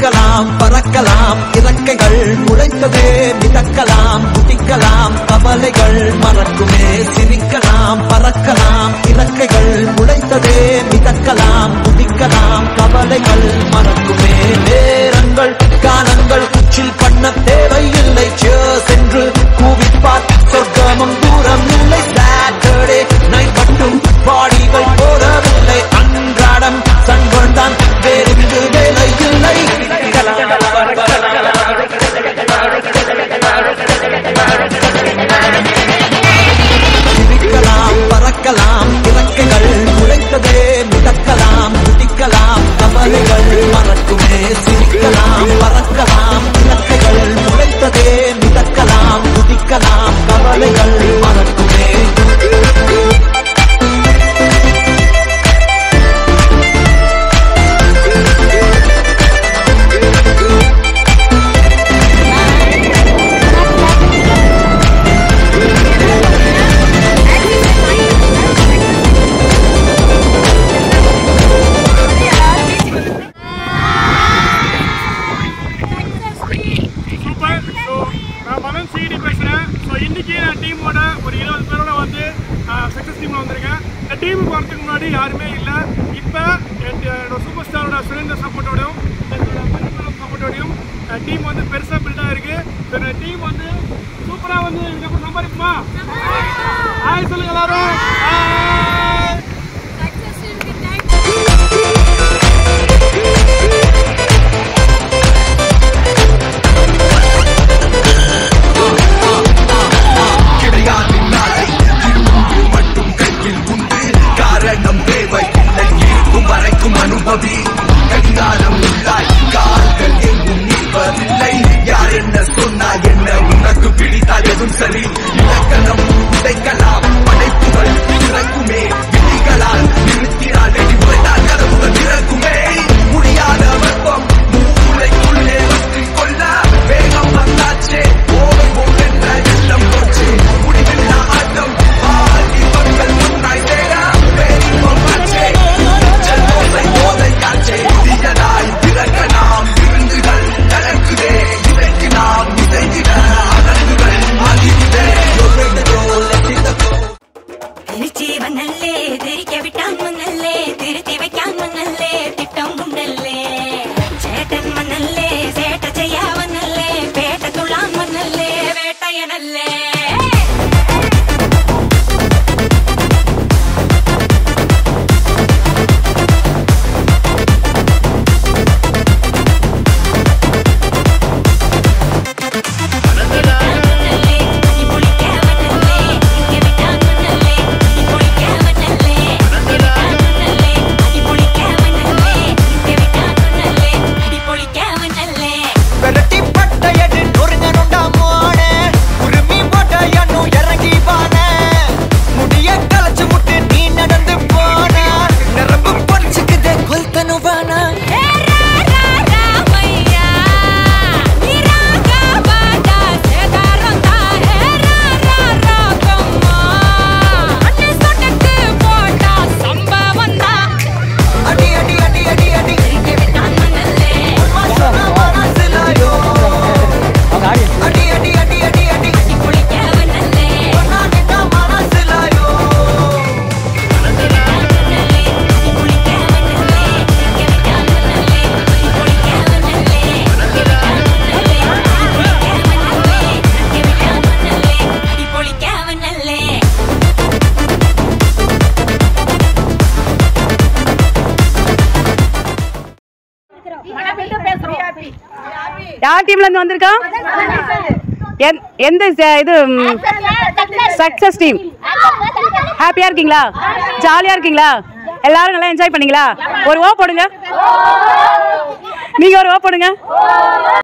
சிரிக்கலாம் பறக்கலாம் இறக்கைகள் முளைத்ததே மிதக்கலாம் குதிக்கலாம் கவலைகள் மறக்குமே சிரிக்கலாம் பறக்கலாம் இறக்கைகள் முளைத்ததே மிதக்கலாம் குதிக்கலாம் கவலைகள் மறக்குமே நேரங்கள் காலங்கள் குச்சில் பண்ண தேவையில்லை சென்று கூவிப்பார் சொர்க்கமும் தூரம் இல்லை சாட்டர்டே நைட் மட்டும் பாடிகள் போடவில்லை அன்றாடம் சண்பன் தான் வேறு வேலை இல்லை சிரிக்கலாம் பறக்கலாம் இறக்கைகள் முளைத்ததே மிதக்கலாம் குதிக்கலாம் கவலைகள் மறக்குமே சிரிக்கலாம் பறக்கலாம் இறக்கைகள் முளைத்ததே மிதக்கலாம் குதிக்கலாம் கவலைகள் மறக்குமே யாருமே இல்லை இப்போ என்னோட சூப்பர் ஸ்டாரோட சுரேந்தர் சப்போர்ட்டோடையும் சப்போர்ட்டோடையும் டீம் வந்து பெருசாக பில்டாக இருக்கு. டீம் வந்து சூப்பராக வந்து இதுக்கப்புறம் சம்பாதிக்குமா? ஹாய் சொல்லுங்க எல்லாரும். சரி இலக்கணம் உடைக்கலாம் படைப்புகள் இறக்குமே விதிகளால் நிறுத்தினால் வெடிப்பதால் கதவுகள் திறக்குமே முடியாத வெப்பம் மூளைக்குள்ளே வற்றி கொள்ள வேகம் வந்தாச்சே ஓவை போன்ற எல்லாம் போச்சு முடிவில்லா ஆட்டம் ஆதி மக்கள் முன்னாய் சேர வேடிப்பம் ஆச்சே செல்வோசை போதை காட்சே புதியதாய் பிறக்க நாம் விருந்துகள் நடக்குதே இதைக்கு நாம் இசைந்திட തിരിച്ചേ തിരിക്ക വിട്ടാൻ വന്നല്ലേ തിരുത്തി വയ്ക്കാൻ വന്നല്ലേ തിട്ടം കൊണ്ടല്ലേ ചേട്ടൻ വന്നല്ലേ ചേട്ട ചെയ്യാ വന്നല്ലേ പേട്ട തുള്ളാൻ വന്നല്ലേ വേട്ടയനല്ലേ யார் டீம்ல இருந்து வந்திருக்கா? எந்த இது சக்சஸ் டீம். ஹாப்பியா இருக்கீங்களா? ஜாலியா இருக்கீங்களா? எல்லாரும் நல்லா என்ஜாய் பண்ணீங்களா? ஒரு ஓ போடுங்க. நீங்க ஒரு ஓ போடுங்க.